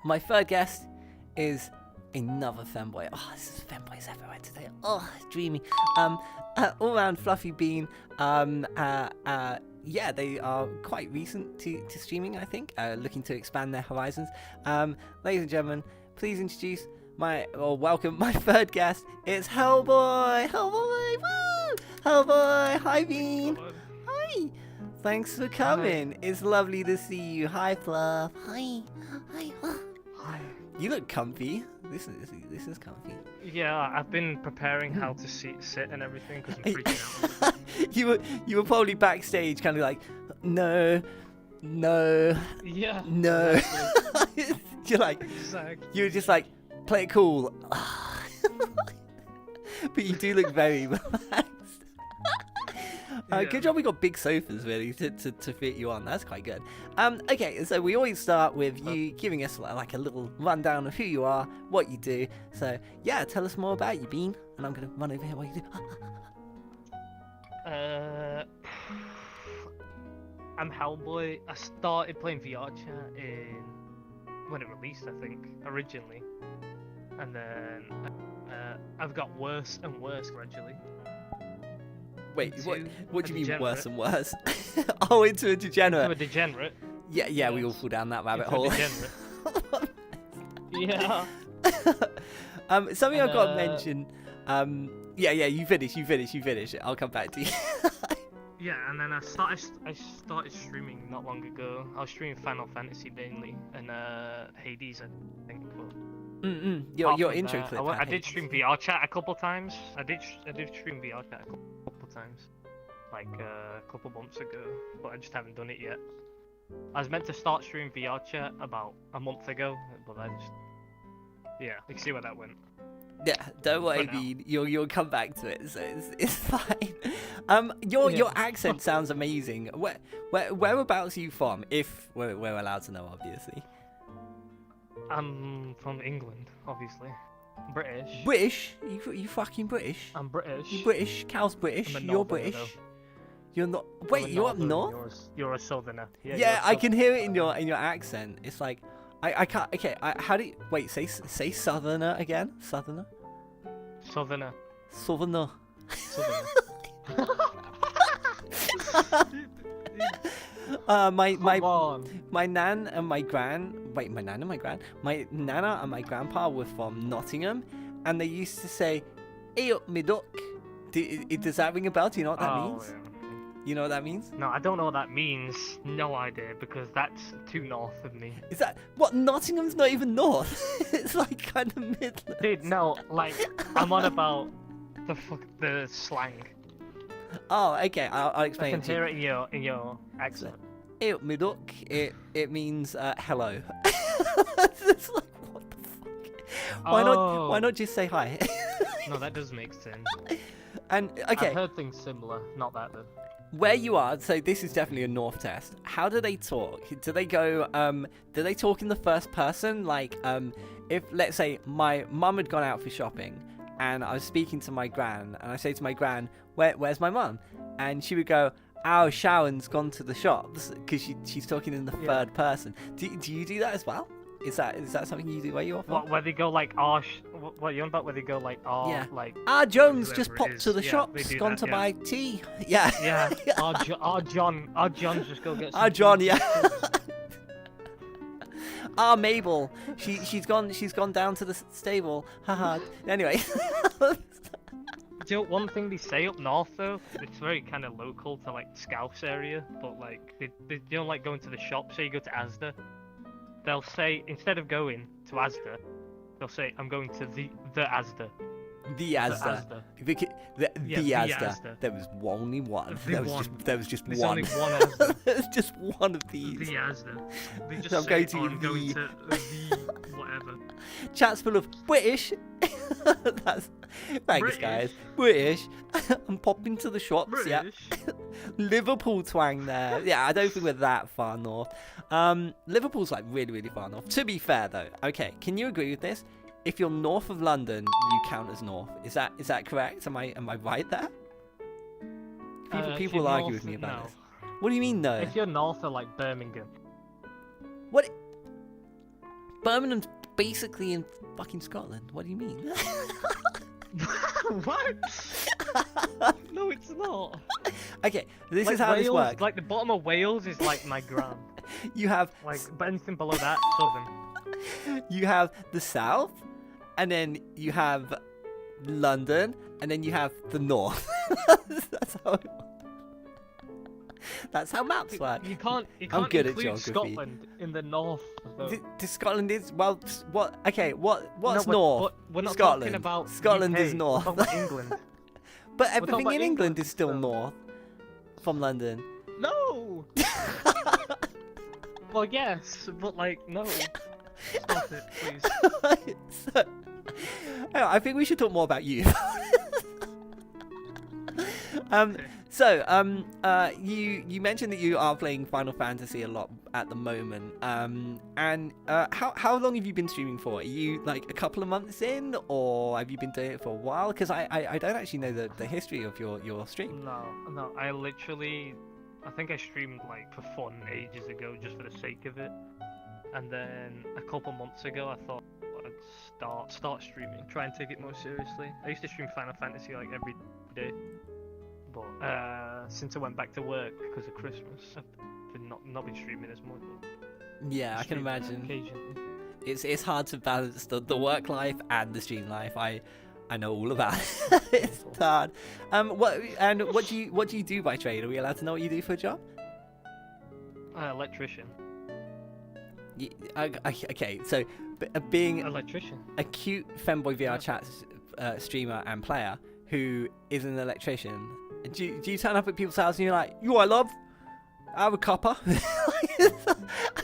my third guest is another femboy. Oh, this is femboys everywhere today. Oh, dreamy. All-round fluffy bean. Yeah, they are quite recent to streaming, I think. Looking to expand their horizons. Ladies and gentlemen, please introduce welcome my third guest. It's Hellboy. Hellboy, woo! Hellboy, hi Bean. Hi. Thanks for coming. Hi. It's lovely to see you. Hi, Fluff. Hi. Hi. Hi. You look comfy. This is comfy. Yeah, I've been preparing how to sit and everything because I'm freaking out. You were probably backstage, kind of like, no. Yeah. No. Exactly. You're just like, play it cool. But you do look very relaxed. Good job we got big sofas really to fit you on. That's quite good. Okay, so we always start with you giving us like a little rundown of who you are, what you do. So yeah, tell us more about you, Bean. And I'm gonna run over here while you do. I'm Hellboy. I started playing VR chat when it released, I think, originally, and then I've got worse and worse gradually. Wait, what do you mean worse and worse? Oh, into a degenerate. Into a degenerate. Yeah, yes. We all fall down that rabbit hole. Yeah. Something I've got to mention. Yeah, you finish. I'll come back to you. Yeah, and then I started streaming not long ago. I was streaming Final Fantasy mainly and Hades, I think. Your intro clip. I did stream VR chat a couple times. I did stream VR chat a couple times, like a couple months ago, but I just haven't done it yet. I was meant to start streaming VR chat about a month ago, but I just you can see where that went. Yeah, don't worry, Bean. You'll come back to it, so it's fine. Your accent sounds amazing. Whereabouts are you from? If we're allowed to know, obviously. I'm from England, obviously. British. British? You fucking British? I'm British. You British? Cal's British. You're British. Though. You're not. Wait, you're up north? You're a southerner. Yeah, I can hear it in your accent. It's like I can't. Okay, how do you wait? Say southerner again. Southerner. Southerner. Southerner. My nan and my gran. Wait, my nan and my gran. My nana and my grandpa were from Nottingham, and they used to say, "Hey up, me duck." Does that ring a bell? Do you know what that means? Yeah. You know what that means? No, I don't know what that means. No idea, because that's too north of me. Is that what? Nottingham's not even north. It's like kind of Midlands. Dude, no, like I'm on about the slang. Oh, okay. I'll explain. I can hear it in your accent. Hey up, me duck. It means hello. It's like, what the fuck? Why not just say hi? No, that does make sense. And okay, I've heard things similar, not that though. Where you are, so this is definitely a north test. How do they talk? Do they go? Do they talk in the first person? Like, if let's say my mum had gone out for shopping, and I was speaking to my gran, and I say to my gran, "Where's my mum?" And she would go, "Oh, Sharon's gone to the shops," because she's talking in the third person. Do you do that as well? Is that something you do where you are from? What, where they go like, what you on about? Where they go like, like... Jones just popped to the shops, gone to buy tea. Yeah. Yeah. John's just go get some tea. John, yeah. Mabel, she's gone down to the stable. Haha. Anyway. Do you know one thing they say up north though? It's very kind of local to like Scouse area, but like they don't like going to the shop. Say you go to Asda. They'll say, instead of going to Asda, they'll say, I'm going to the Asda. The Asda. The Asda. There was only one. There was just There's one. only one Asda. There's just one of these. The Asda. They just I'm say, going to I'm going to the whatever. Chat's full of British. Thanks, British. guys. British. I'm popping to the shops. British. Yeah. Liverpool twang there. Yeah, I don't think we're that far north. Liverpool's like really, really far north. To be fair though, okay, can you agree with this? If you're north of London, you count as north. Is that correct? Am I right there? People argue with me about this. What do you mean no? If you're north of like Birmingham. What? Birmingham's basically in fucking Scotland. What do you mean? What? No, it's not. Okay, this Like is how Wales, this works. Like the bottom of Wales is like my grand. You have Like, but anything below that, southern. you have the south, and then you have London, and then you have the north. That's how it works. That's how maps work. You can't I'm good at include geography. Scotland in the north. Though. Scotland is well. What? Okay. What's No, north? we're not Scotland. talking about Scotland UK. is north. We're talking about England. But talking everything about in England England is still still. north from London. No. Well, yes, but like no. Stop it, please. So, I think we should talk more about you. You mentioned that you are playing Final Fantasy a lot at the moment. How long have you been streaming for? Are you like a couple of months in, or have you been doing it for a while? Because I don't actually know the history of your stream. No, I think I streamed like for fun ages ago, just for the sake of it. And then a couple months ago, I thought I'd start streaming, try and take it more seriously. I used to stream Final Fantasy like every day, but since I went back to work because of Christmas, I've not been streaming as much. Yeah, I can imagine. Occasionally. It's hard to balance the work life and the stream life. I know all about it. It's hard. What do you do by trade? Are we allowed to know what you do for a job? Electrician. Okay, so being Electrician. a cute femboy VR chat streamer and player who is an electrician, do you turn up at people's houses and you're like, "You, I love, I have a copper."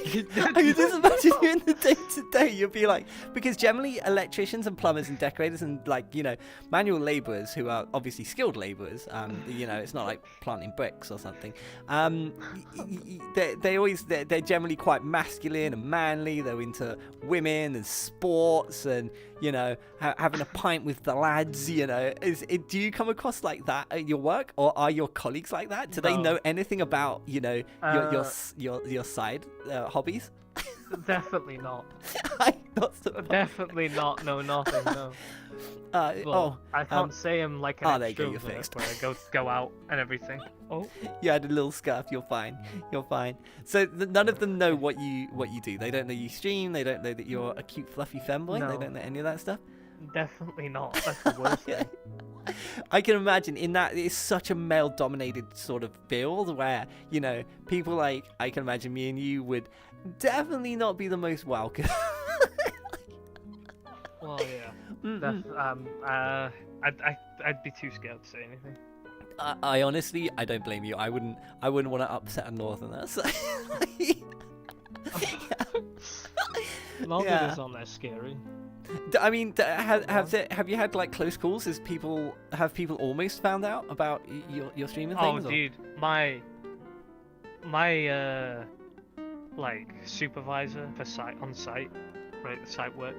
I can just imagine you in the day-to-day. You'll be like, because generally electricians and plumbers and decorators and like, you know, manual labourers who are obviously skilled labourers, you know, it's not like planting bricks or something. They're generally quite masculine and manly. They're into women and sports and, you know, having a pint with the lads. You know, do you come across like that at your work, or are your colleagues like that? Do they know anything about, you know, your side hobbies? Definitely not. I'm not surprised. Definitely not. No, nothing. No. I can't say I'm like an there you go, you're extrovert fixed. where I go out and everything. Oh. You had a little scarf. You're fine. You're fine. So none of them know what you do. They don't know you stream. They don't know that you're a cute, fluffy femboy. No. They don't know any of that stuff. Definitely not. That's the worst thing. I can imagine in that it's such a male-dominated sort of field where, you know, people like, I can imagine me and you would definitely not be the most welcome. Well, yeah. I'd be too scared to say anything. I honestly, I don't blame you. I wouldn't want to upset a northerner. So. Northerners aren't that scary. I mean, have you had like close calls? Have people almost found out about your streaming things? Oh, dude, my like supervisor for on site, right, the site work,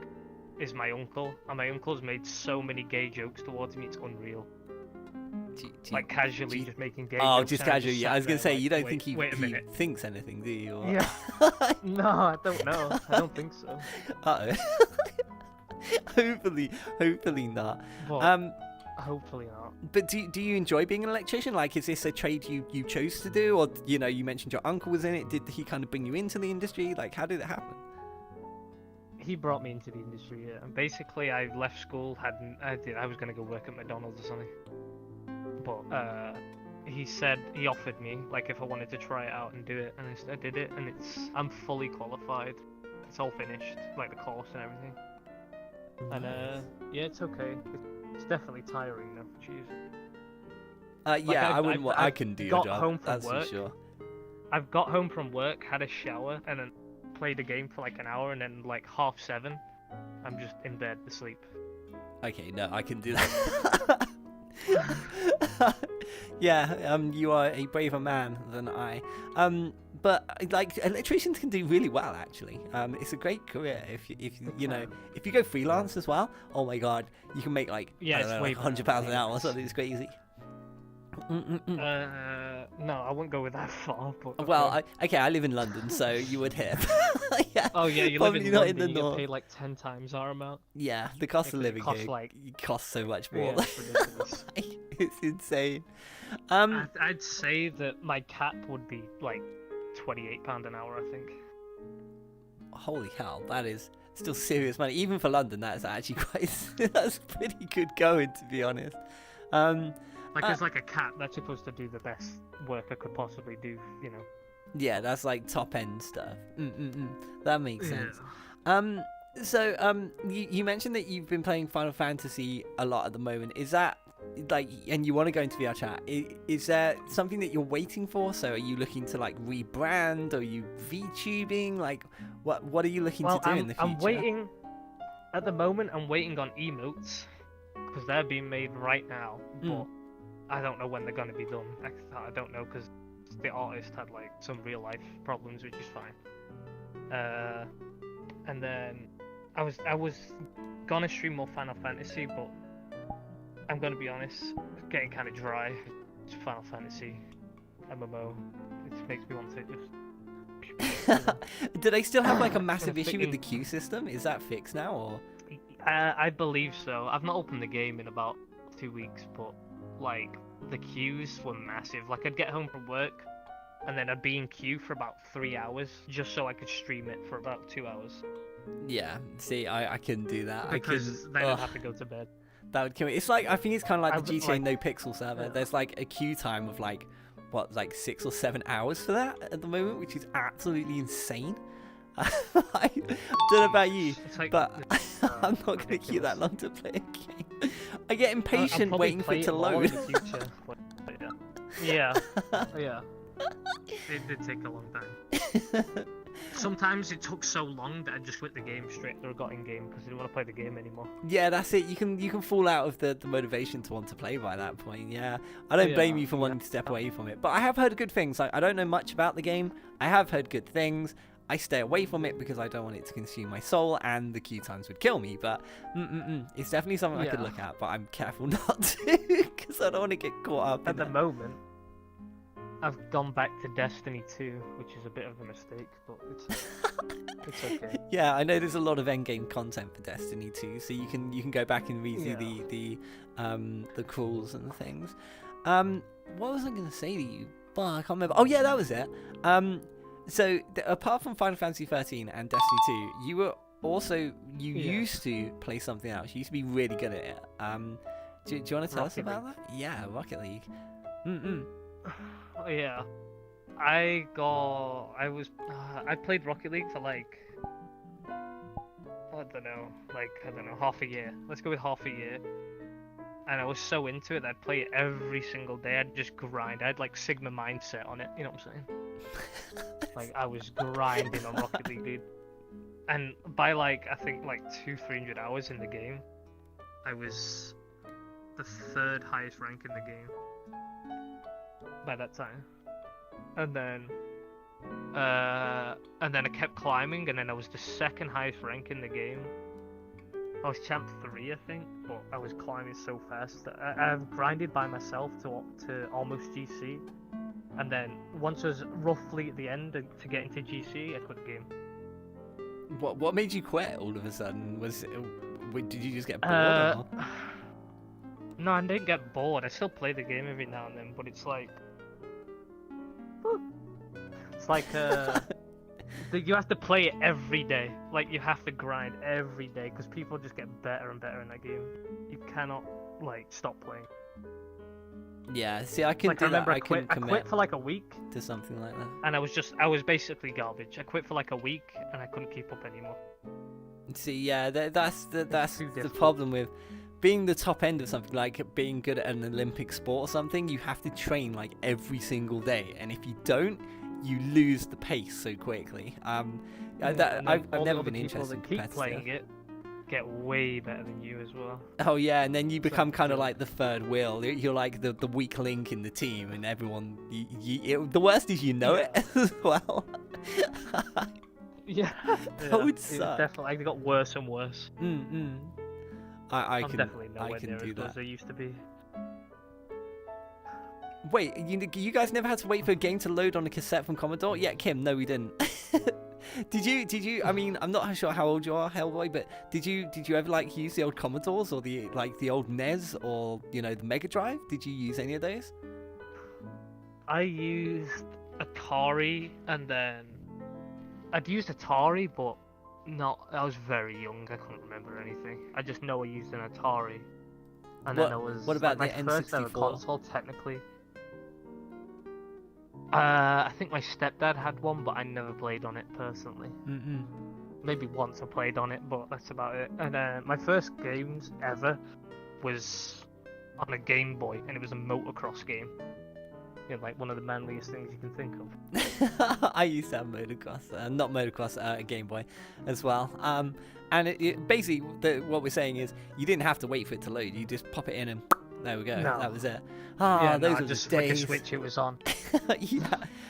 is my uncle, and my uncle's made so many gay jokes towards me, it's unreal. Like casually just making gay jokes. Oh, just and I casually. Yeah, I was gonna say, like, you don't think he thinks anything, do you? Or... Yeah. No, I don't know. I don't think so. Uh-oh. Hopefully not. Well, hopefully not. But do you enjoy being an electrician? Like, is this a trade you chose to do, or you know, you mentioned your uncle was in it? Did he kind of bring you into the industry? Like, how did it happen? He brought me into the industry. Yeah. And basically, I left school. I was gonna go work at McDonald's or something. But he offered me like if I wanted to try it out and do it, and I did it, and I'm fully qualified. It's all finished, like the course and everything. And yeah, it's okay. It's definitely tiring though. Jeez. Yeah, I wouldn't. I couldn't do your job. Home from That's work. for sure. I've got home from work, had a shower, and then played a game for like an hour, and then like 7:30, I'm just in bed asleep. Okay, no, I can do that. Yeah, you are a braver man than I. But like electricians can do really well actually. It's a great career if you know, if you go freelance as well. Oh my god, you can make like like £100 an hour or something. It's crazy. No, I wouldn't go with that far. But well, okay, I live in London, so you would hear. Yeah, Oh yeah, you probably live in not London, in the you get north. paid like 10 times our amount. Yeah, the cost of Because it living costs, here like- costs so much more. Yeah, it's ridiculous. It's insane. I'd say that my cap would be like £28 an hour, I think. Holy hell, that is still serious money. Even for London, that's actually quite. That's pretty good going, to be honest. Like it's like a cap that's supposed to do the best work I could possibly do, you know. Yeah, that's like top end stuff. That makes sense. Yeah. You mentioned that you've been playing Final Fantasy a lot at the moment. Is that like, and you want to go into VR chat? Is there something that you're waiting for? So are you looking to like rebrand? Are you VTubing? Like, what are you looking to do in the future? I'm waiting. At the moment, I'm waiting on emotes because they're being made right now, but I don't know when they're gonna be done. I don't know because the artist had like some real life problems, which is fine. And then I was gonna stream more Final Fantasy, but I'm gonna be honest, it's getting kind of dry. It's Final Fantasy MMO. It makes me want to just. Do they still have like a massive issue with the queue system? Is that fixed now, or? I believe so. I've not opened the game in about 2 weeks, but like the queues were massive. Like I'd get home from work, and then I'd be in queue for about 3 hours just so I could stream it for about 2 hours. Yeah, see, I couldn't do that. Because then I'd have to go to bed. That would kill me. It's like, I think it's kind of like the I've, GTA like- No Pixel server. Yeah. There's like a queue time of like, what, like 6 or 7 hours for that at the moment, which is absolutely insane. I don't know about you, It's like, but I'm not going to ridiculous. queue that long to play a game. I get impatient I'll waiting for probably it to play more in load. the future, but yeah. Yeah. It did take a long time. Sometimes it took so long that I just quit the game straight or got in game because I didn't want to play the game anymore. Yeah, that's it. You can fall out of the motivation to want to play by that point. Yeah, I don't blame you for wanting to step away from it, but I have heard good things. Like, I don't know much about the game. I have heard good things. I stay away from it because I don't want it to consume my soul, and the queue times would kill me. But it's definitely something I could look at, but I'm careful not to because I don't want to get caught up. At the moment, I've gone back to Destiny 2, which is a bit of a mistake, but it's okay. Yeah, I know there's a lot of endgame content for Destiny 2, so you can go back and redo the crawls and things. What was I going to say to you? Well, I can't remember. Oh yeah, that was it. So apart from Final Fantasy 13 and Destiny 2, you were also used to play something else. You used to be really good at it. Do you want to tell us about that? Yeah, Rocket League. Yeah, I played Rocket League for like I don't know, half a year. Let's go with half a year. And I was so into it that I'd play it every single day. I'd just grind. I had like Sigma mindset on it. You know what I'm saying? Like I was grinding on Rocket League, dude. And by like I think like 200-300 hours in the game, I was the 3rd highest rank in the game by that time. And then I kept climbing, and then I was the 2nd highest rank in the game. I was champ 3, I think, but I was climbing so fast that I've grinded by myself to almost GC, and then once I was roughly at the end to get into GC, I quit the game. What made you quit all of a sudden? Did you just get bored? Or? No, I didn't get bored. I still play the game every now and then, but it's like you have to play it every day. Like you have to grind every day because people just get better and better in that game. You cannot like stop playing. Yeah, see, I couldn't do that. I quit for like a week to something like that. And I was basically garbage. I quit for like a week and I couldn't keep up anymore. See, yeah, that's the problem with being the top end of something, like being good at an Olympic sport or something. You have to train like every single day, and if you don't, you lose the pace so quickly. I've never been interested in keep playing it. Get way better than you as well. Oh yeah, and then you become kind of like the third wheel. You're like the weak link in the team, and everyone. The worst is you know it as well. Yeah, that would suck. Definitely, it got worse and worse. I'm definitely nowhere near do as good that. as I used to be. Wait, you guys never had to wait for a game to load on a cassette from Commodore? Yeah, Kim, no, we didn't. Did you? I mean, I'm not sure how old you are, Hellboy, but did you ever like use the old Commodores or the old NES or the Mega Drive? Did you use any of those? I used Atari, and then I'd used Atari, but not. I was very young. I couldn't remember anything. I just know I used an Atari, and then I was. What about like, the my first ever N64? console, technically. I think my stepdad had one, but I never played on it personally. Maybe once I played on it, but that's about it. And my first games ever was on a Game Boy, and it was a motocross game. Like one of the manliest things you can think of. I used to have motocross, not motocross, Game Boy, as well. And it basically what we're saying is you didn't have to wait for it to load. You just pop it in and there we go. No. That was it. Yeah, Those were just the flick a days. switch, it was on. Yeah.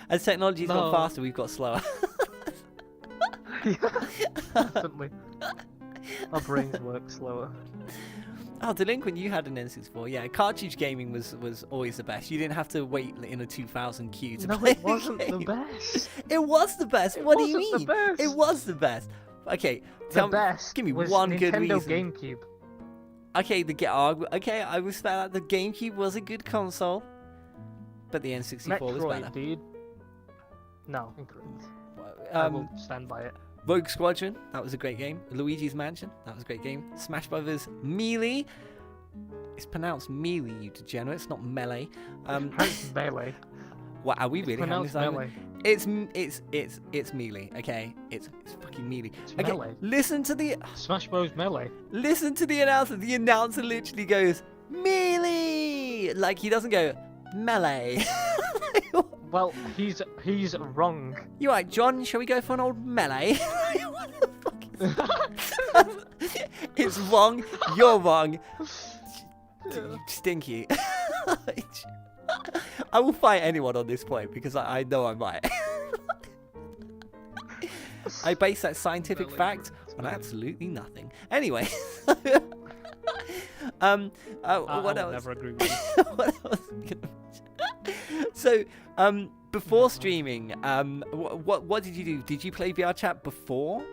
As technology's got faster, we've got slower. Definitely. Our brains work slower. Oh, Delinquent, you had an N64. Yeah, cartridge gaming was always the best. You didn't have to wait in a 2000 queue to play it wasn't the game. the best. It was the best. What do you wasn't mean? the best. It was the best. Okay, The best give me was one Nintendo good reason. GameCube. Okay, okay, I respect that. The GameCube was a good console, but the N64 was Metroid, better. dude. No, incorrect. I will stand by it. Rogue Squadron, that was a great game. Luigi's Mansion, that was a great game. Smash Brothers Melee. It's pronounced Melee, you degenerates, not Melee. It's Melee. What are we really having this Melee. argument? It's Melee, okay? It's fucking Melee. It's Okay, Melee. listen to the Smash Bros. Melee. listen to the announcer. The announcer literally goes Melee, like he doesn't go Melee. Well, he's wrong. You right, John? Shall we go for an old melee? What the fuck is that? It's wrong. You're wrong. You stinky. I will fight anyone on this point because I know I'm right. I base that scientific fact on absolutely nothing. Anyway. What else? Never agree with you. What else? So, before streaming, what did you do? Did you play VR chat before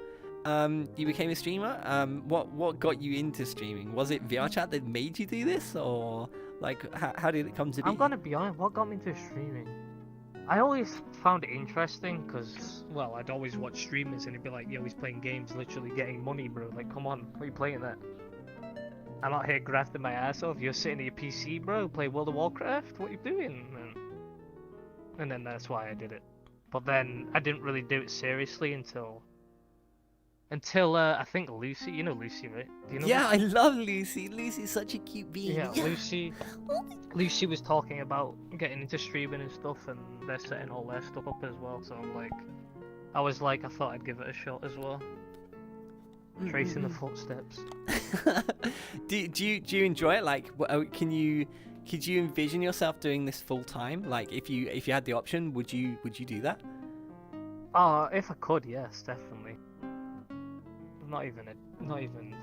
you became a streamer? What got you into streaming? Was it VR chat that made you do this, or like how did it come to be? I'm gonna be honest. What got me into streaming? I always found it interesting because, well, I'd always watch streamers and it'd be like, yo, he's playing games, literally getting money, bro. Like, come on, what are you playing that? I'm out here grafting my ass off. You're sitting at your PC, bro, play World of Warcraft. What are you doing? And then that's why I did it. But then I didn't really do it seriously until I think Lucy. You know Lucy, right? Do you know Yeah, Lucy? I love Lucy. Lucy's such a cute bean. Yeah, Lucy was talking about getting into streaming and stuff, and they're setting all their stuff up as well. So I thought I'd give it a shot as well. Tracing the footsteps. do you enjoy it? Like, could you envision yourself doing this full time? Like, if you had the option, would you do that? If I could, yes, definitely. Not even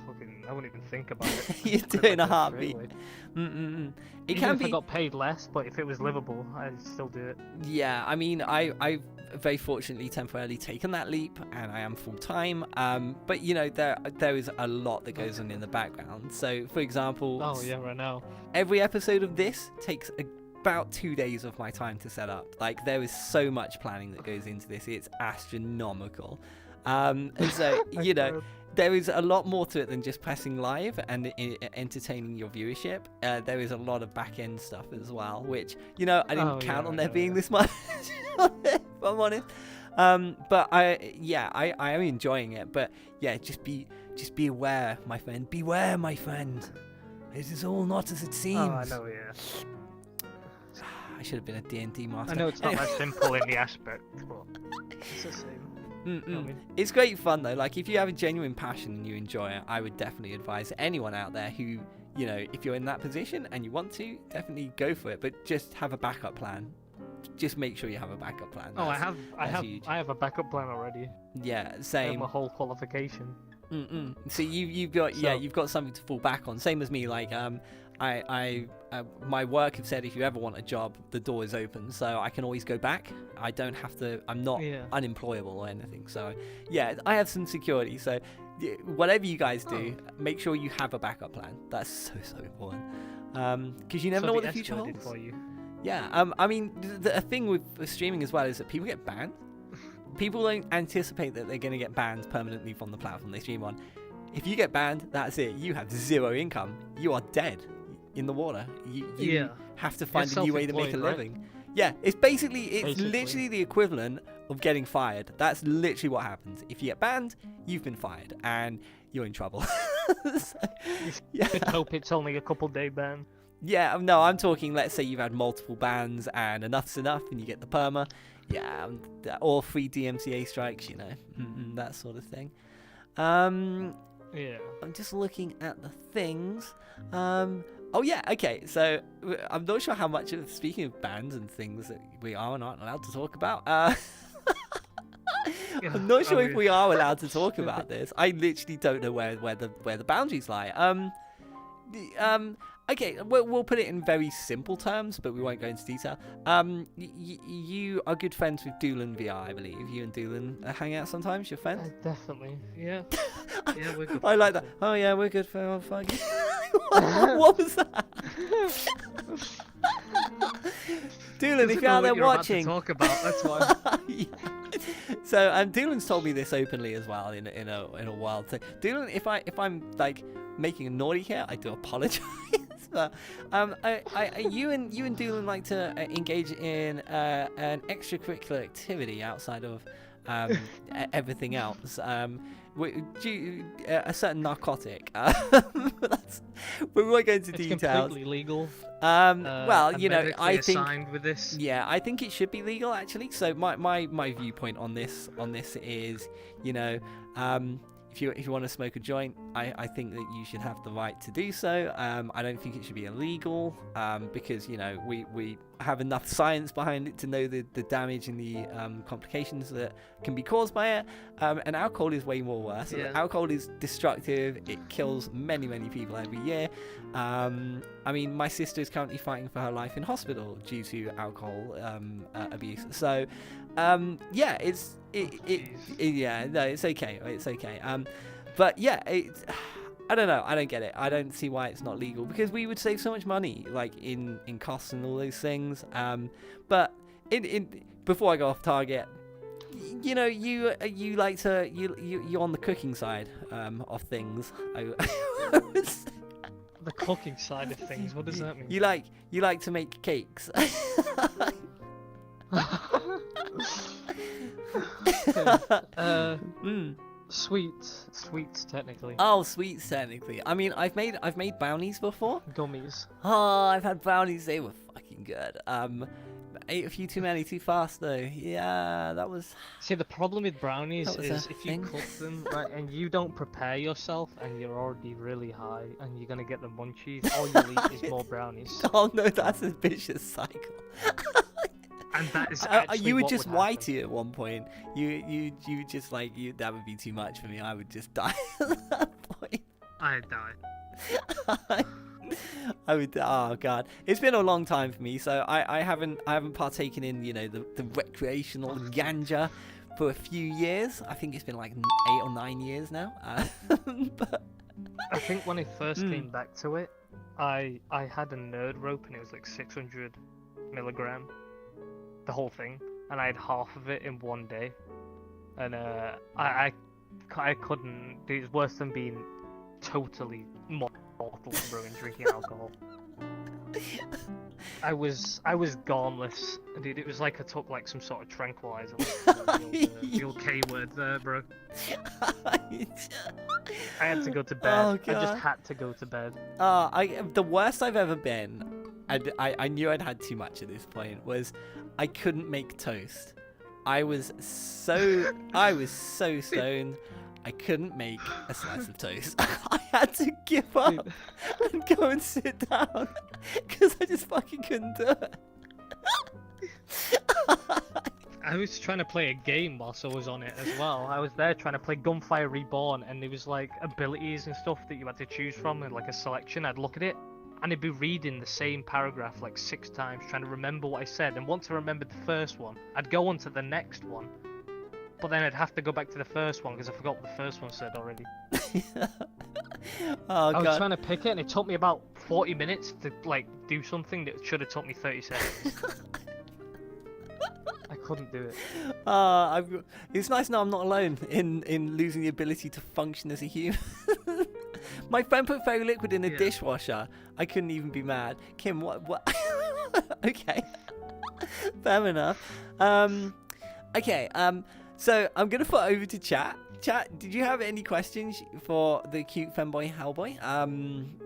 fucking. I wouldn't even think about it. You're doing a heartbeat. It Even can if be. I got paid less, but if it was livable, I'd still do it. Yeah, I mean, I've very fortunately temporarily taken that leap, and I am full time. But you know, there is a lot that goes on in the background. So, for example, Oh yeah, right now. every episode of this takes about 2 days of my time to set up. Like, there is so much planning that goes into this. It's astronomical. And so, you know, there is a lot more to it than just pressing live and entertaining your viewership. There is a lot of back end stuff as well, which, you know, I didn't count on there being this much, if I'm honest. But I am enjoying it. But yeah, just be aware, my friend. Beware, my friend. It is all not as it seems. Oh, I know, yeah. I should have been a D&D master. I know it's not that simple in the aspect, but it's the same. I mean, It's great fun though. Like, if you have a genuine passion and you enjoy it, I would definitely advise anyone out there who, you know, if you're in that position and you want to, definitely go for it. But just have a backup plan. just make sure you have a backup plan. Oh, I That's huge. have a backup plan already. Yeah, I have same. a whole qualification. So you've got you've got something to fall back on. Same as me. Like my work have said if you ever want a job, the door is open, so I can always go back. I don't have to. I'm not unemployable or anything. So yeah, I have some security. So whatever you guys do, make sure you have a backup plan. That's so important. Because you never know what the future holds. For you. Yeah. I mean, the thing with streaming as well is that people get banned. People don't anticipate that they're going to get banned permanently from the platform they stream on. If you get banned, that's it. You have zero income. You are dead in the water. You have to find a new way to make a living. Right? Yeah, it's literally the equivalent of getting fired. That's literally what happens. If you get banned, you've been fired and you're in trouble. So, yeah. I hope it's only a couple-day ban. Yeah, no, I'm talking, let's say you've had multiple bans and enough's enough and you get the perma. Yeah, or 3 DMCA strikes, you know, that sort of thing. Yeah. I'm just looking at the things. Oh yeah, okay. So I'm not sure how much of, speaking of bans and things that we are and aren't allowed to talk about. I'm not sure if we are allowed to talk about this. I literally don't know where the boundaries lie. Okay, we'll put it in very simple terms, but we won't go into detail. You are good friends with VRCBunny, I believe. You and Doolan hang out sometimes. Your friends? Definitely, yeah. Yeah, we're good. I like that. Oh yeah, we're good friends. Oh, fuck. What was that? Doolan, if you're out there watching, talk about, that's why. Yeah. So Doolan's told me this openly as well in a while. So Doolan, if I'm like making a naughty here, I do apologize. But you and Doolan like to engage in an extracurricular activity outside of everything else. A certain narcotic. We won't go into details. It's completely legal. Well, you know, I think assigned with this. Yeah, I think it should be legal actually. So my viewpoint on this is, you know, if you want to smoke a joint, I think that you should have the right to do so. I don't think it should be illegal because, you know, we have enough science behind it to know the damage and the complications that can be caused by it. And alcohol is way more worse. Yeah. Alcohol is destructive. It kills many people every year. I mean, my sister is currently fighting for her life in hospital due to alcohol abuse. So, yeah, it's okay. It's okay. But yeah, I don't know. I don't get it. I don't see why it's not legal because we would save so much money, like in costs and all those things. But before I go off target, you know, you like to you're on the cooking side of things. I would say. The cooking side of things. What does that mean? You like to make cakes. Sweets technically. Oh, sweets technically. I mean, I've made brownies before. Gummies. Oh, I've had brownies. They were fucking good. Ate a few too many too fast though. Yeah, that was. See, the problem with brownies is if you cook them right and you don't prepare yourself and you're already really high and you're gonna get the munchies, all you eat is more brownies. Oh no, that's a vicious cycle. And that is you would just whitey at one point. You just like that would be too much for me. I would just die at that point. I'd die. I would. Oh god, it's been a long time for me, so I haven't partaken in, you know, the recreational ganja for a few years. I think it's been like 8 or 9 years now. But I think when I first came back to it, I had a nerd rope and it was like 600 milligram. The whole thing, and I had half of it in one day, and I couldn't. It was worse than being totally mortal, bro, and drinking alcohol. I was goneless, dude. It was like I took like some sort of tranquilizer, like, the old K word there, bro. I had to go to bed. Oh, I just had to go to bed. The worst I've ever been, and I knew I'd had too much at this point, was I couldn't make toast. I was so stoned, I couldn't make a slice of toast. I had to give up and go and sit down because I just fucking couldn't do it. I was trying to play a game whilst I was on it as well. I was there trying to play Gunfire Reborn, and there was like abilities and stuff that you had to choose from, and like a selection. I'd look at it, and I'd be reading the same paragraph like 6 times, trying to remember what I said. And once I remembered the first one, I'd go on to the next one, but then I'd have to go back to the first one because I forgot what the first one said already. Oh I was god. trying to pick it, and it took me about 40 minutes to like do something that should have took me 30 seconds. I couldn't do it. It's nice now I'm not alone in losing the ability to function as a human. My friend put fairy liquid in a dishwasher. I couldn't even be mad. Kim, what? Okay. Fair enough. Okay. So I'm gonna put over to chat. Chat, did you have any questions for the cute femboy Hellboy?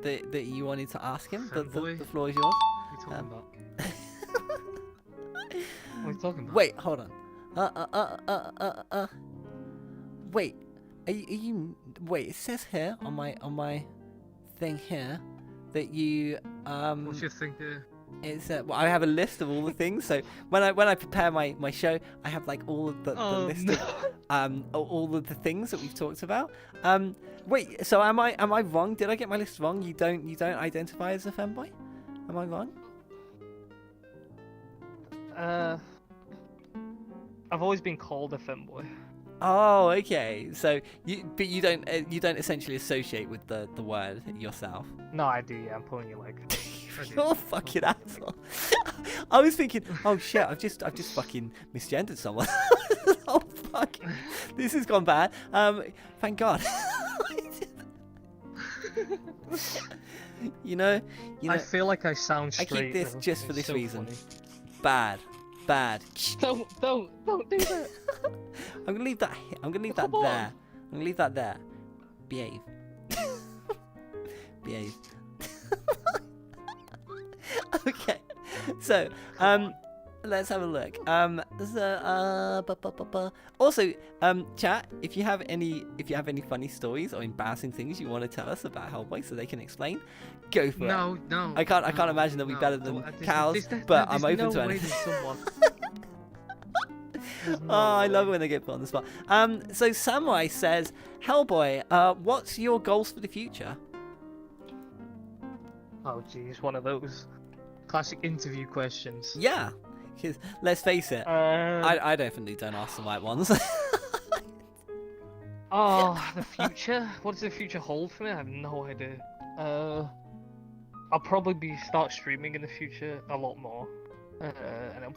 That you wanted to ask him? The floor is yours. What are you talking about? What are you talking about? Wait, hold on. Wait, are you? Wait, it says here on my thing here that you What's your thing here? It's well, I have a list of all the things. So when I prepare my show, I have like all of the list of all of the things that we've talked about. Wait, so am I wrong? Did I get my list wrong? You don't identify as a femboy? Am I wrong? I've always been called a femboy. Oh, okay. So you don't essentially associate with the word yourself. No, I do. Yeah, I'm pulling your leg. You're a fucking asshole. I was thinking, oh shit, I've just fucking misgendered someone. Oh fuck, this has gone bad. Thank God. you know. I feel like I sound straight. I keep this though. just for It's this so reason. funny. Bad. Don't do that. I'm gonna leave that. I'm gonna leave that Come on. there. I'm gonna leave that there. Behave. Behave. Okay. So, let's have a look. Also, chat, if you have any funny stories or embarrassing things you want to tell us about Hellboy so they can explain, go for it. No. I can't imagine they'll be better than cows, but I'm open to anything. Oh, I love it when they get put on the spot. So Samurai says, Hellboy, what's your goals for the future? Oh geez, one of those classic interview questions. Yeah, because let's face it, I definitely don't ask the right ones. Oh, the future? What does the future hold for me? I have no idea. I'll probably start streaming in the future a lot more. And it'll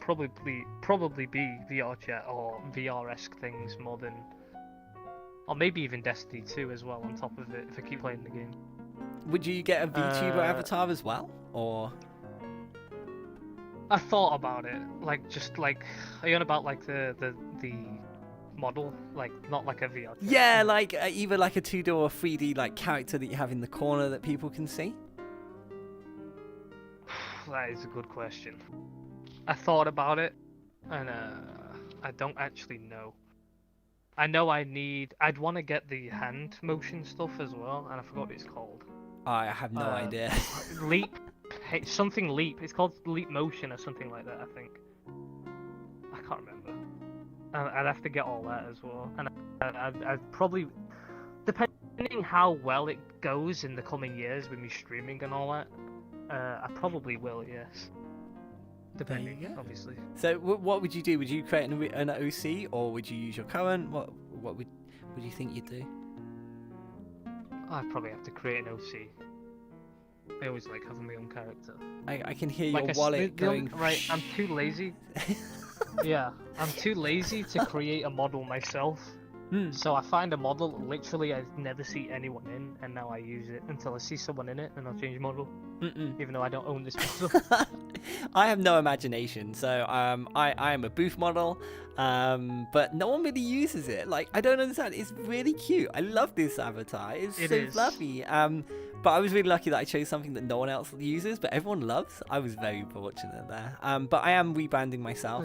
probably be VR chat or VR-esque things more than... Or maybe even Destiny 2 as well on top of it, if I keep playing the game. Would you get a VTuber avatar as well, or...? I thought about it, are you on about like the model, like not like a VR? Yeah, like either like a 2D or a 3D like character that you have in the corner that people can see. That is a good question. I thought about it, and I don't actually know. I know I'd want to get the hand motion stuff as well, and I forgot what it's called. I have no idea. Leap. Something leap. It's called leap motion or something like that, I think. I can't remember. I'd have to get all that as well. And I'd probably, depending how well it goes in the coming years with me streaming and all that, I probably will, yes. Depending, obviously. So what would you do? Would you create an OC, or would you use your current? What would you think you'd do? I'd probably have to create an OC. I always like having my own character. I can hear like your wallet going... Right, I'm too lazy. Yeah, I'm too lazy to create a model myself. So I find a model literally I never see anyone in, and now I use it until I see someone in it, and I'll change model. Even though I don't own this model. I have no imagination, so I am a booth model, but no one really uses it. Like, I don't understand. It's really cute. I love this avatar. It's so fluffy. But I was really lucky that I chose something that no one else uses, but everyone loves. I was very fortunate there. But I am rebranding myself.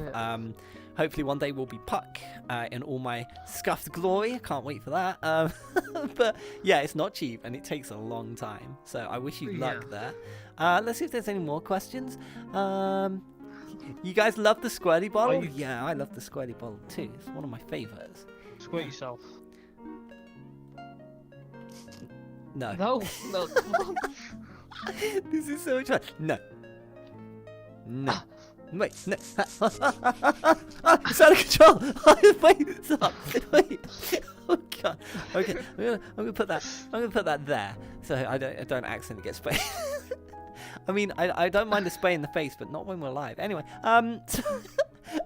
Hopefully one day we'll be Puck in all my scuffed glory. I can't wait for that. But yeah, it's not cheap and it takes a long time. So I wish you luck there. Let's see if there's any more questions. You guys love the squirty bottle? you- Yeah, I love the squirty bottle too. It's one of my favorites. Squirt yourself. No. No, no, come on. This is so much fun. No. No. Wait, no. It's out of control. Wait, stop. Wait. Oh god. Okay, I'm gonna put that there, so I don't accidentally get sprayed. I mean, I don't mind a spray in the face, but not when we're live. Anyway,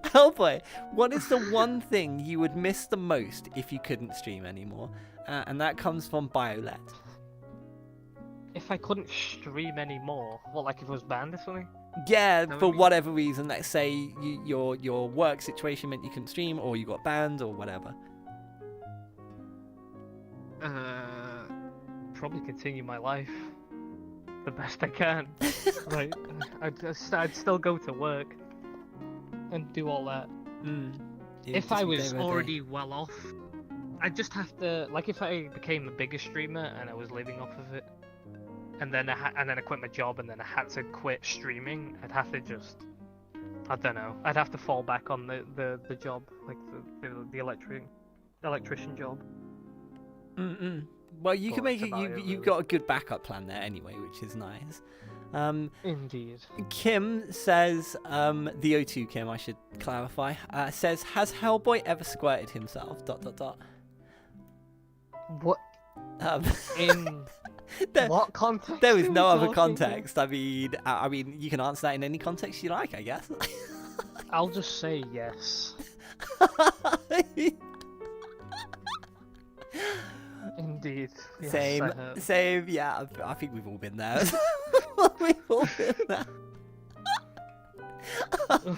Hellboy, what is the one thing you would miss the most if you couldn't stream anymore? And that comes from Violet. If I couldn't stream anymore, what, like if it was banned or something? Yeah, That for would be- whatever reason, let's say your work situation meant you couldn't stream, or you got banned, or whatever. Probably continue my life the best I can. Right, I'd still go to work and do all that. If I was already well off, I'd just have to, like, if I became a bigger streamer and I was living off of it, and then I quit my job and then I had to quit streaming, I'd have to just, I don't know, I'd have to fall back on the job, like the electrician job. Well, you But can make that's it. about it, You've really. got a good backup plan there anyway, which is nice. Indeed. Kim says, the O2 Kim, I should clarify, says, has Hellboy ever squirted himself? ... What? In there, what context? there is are no we other talking? context. I mean, you can answer that in any context you like, I guess. I'll just say yes. Indeed. Yes, Same, I have. same. Yeah, I think we've all been there. We've all been there. Oh,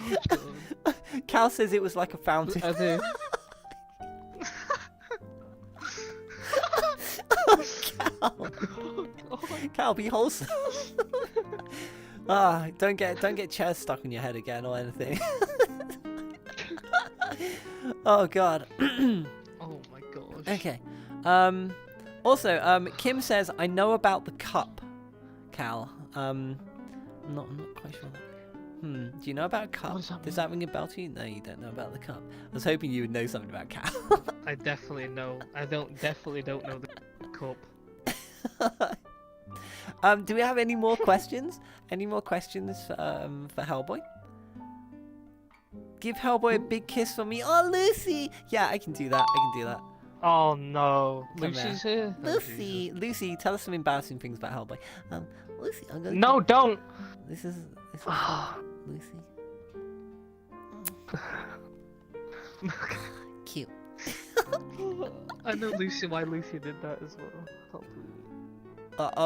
God. Cal says it was like a fountain. I do. Cal. Cal, be wholesome. Don't get chairs stuck in your head again or anything. Oh god. Oh my gosh. Okay. Also, Kim says, I know about the cup, Cal. I'm not quite sure. Do you know about cup? What does that Does mean? that ring a bell to you? No, you don't know about the cup. I was hoping you would know something about Cal. I definitely know. I definitely don't know the cup. Do we have any more questions? Any more questions for Hellboy? Give Hellboy a big kiss for me. Oh, Lucy! Yeah, I can do that. I can do that. Oh no, Come Lucy's here. Oh, Lucy, Lucy, tell us some embarrassing things about Hellboy. Lucy, I'm going. No, don't. This is Lucy. Cute. I know Lucy. Why Lucy did that as well.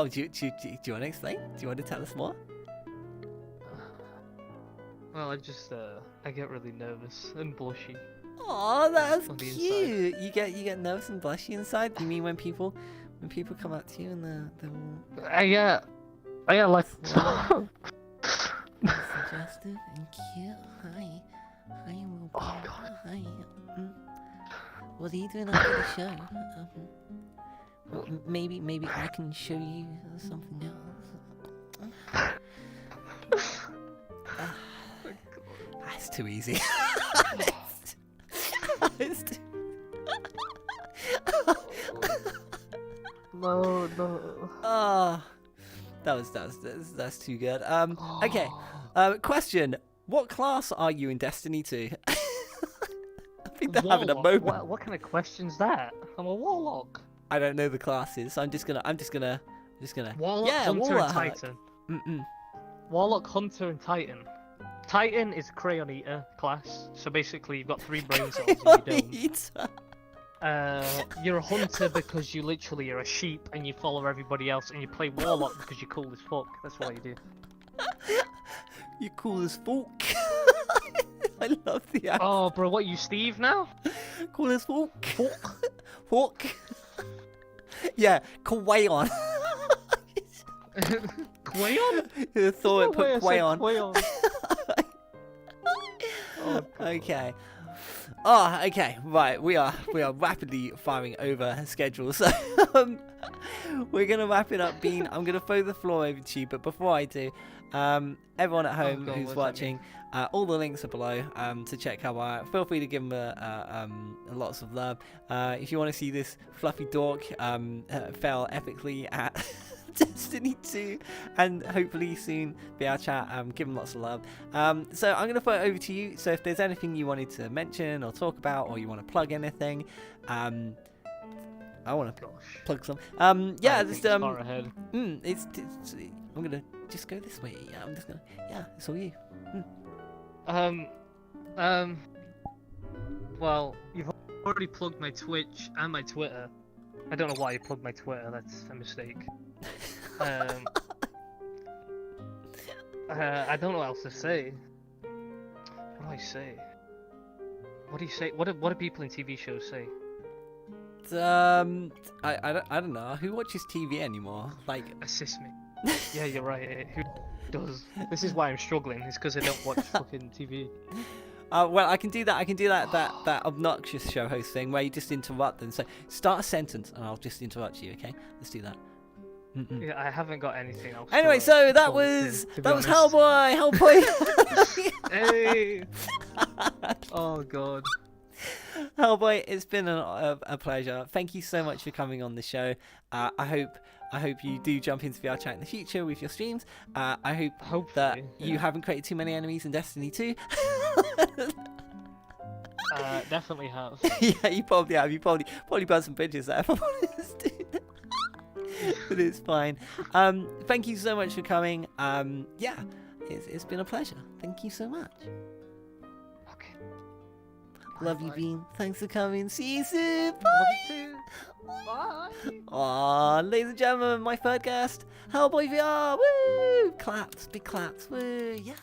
Do you want to explain? Do you want to tell us more? Well, I get really nervous and blushy. Oh, that's On the cute. You get nervous and blushy inside. You mean when people come up to you and they're all I like. suggestive and cute? Hi, Will. Oh, God. Hi. What are you doing after the show? Maybe I can show you something else. That's too easy. It's too... No. That's too good. Okay. Question: what class are you in Destiny 2? I think they're having a Warlock? moment. What kind of question's that? I'm a warlock. I don't know the classes, so I'm just gonna. Warlock, Yeah, Hunter, Warlock. and Titan. Mm-mm. Warlock, Hunter, and Titan. Titan is Crayon Eater class, so basically you've got 3 brain cells and you don't. You're a hunter because you literally are a sheep and you follow everybody else, and you play warlock because you're cool as fuck. That's what you do. You're cool as fuck. I love the accent. Oh, bro, what, you Steve now? Cool as fuck. Fuck. Yeah, Quayon. Quayon? Who thought it No way I put said Quayon? Quayon. Oh, God. Okay. Oh, okay, right. We are rapidly firing over schedule, so we're gonna wrap it up. Bean, I'm gonna throw the floor over to you, but before I do, everyone at home God, who's what's that watching, all the links are below to check out our. Feel free to give them lots of love. If you want to see this fluffy dork fail epically at Destiny 2 and hopefully soon VR chat, give them lots of love. So I'm going to throw it over to you. So if there's anything you wanted to mention or talk about, or you want to plug anything, I want to plug some. Yeah, just far ahead. it's I'm gonna just go this way. Yeah, I'm just gonna. Yeah, it's all you. Well, you've already plugged my Twitch and my Twitter. I don't know why you plugged my Twitter. That's a mistake. I don't know what else to say. What do I say? What do you say? What do people in TV shows say? I don't know. Who watches TV anymore? Like, Assist me. Yeah, you're right. Who does? This is why I'm struggling. It's because I don't watch fucking TV. well, I can do that. I can do that obnoxious show host thing where you just interrupt them. So start a sentence and I'll just interrupt you. Okay, let's do that. Yeah, I haven't got anything else. Anyway, so that was Hellboy. Hey. Oh God. Hellboy, it's been a pleasure. Thank you so much for coming on the show. I hope you do jump into VR chat in the future with your streams. I hope that you haven't created too many enemies in Destiny 2. Definitely have. Yeah, you probably have. You probably burned some bridges there. If I'm honest. But it's fine. Thank you so much for coming. Yeah, it's been a pleasure. Thank you so much. Okay. Love you, Bean. Thanks for coming. See you soon. Bye. Love you too. Bye. Aw, ladies and gentlemen, my third guest, Hellboy VR. Woo! Claps, big claps. Woo! Yeah.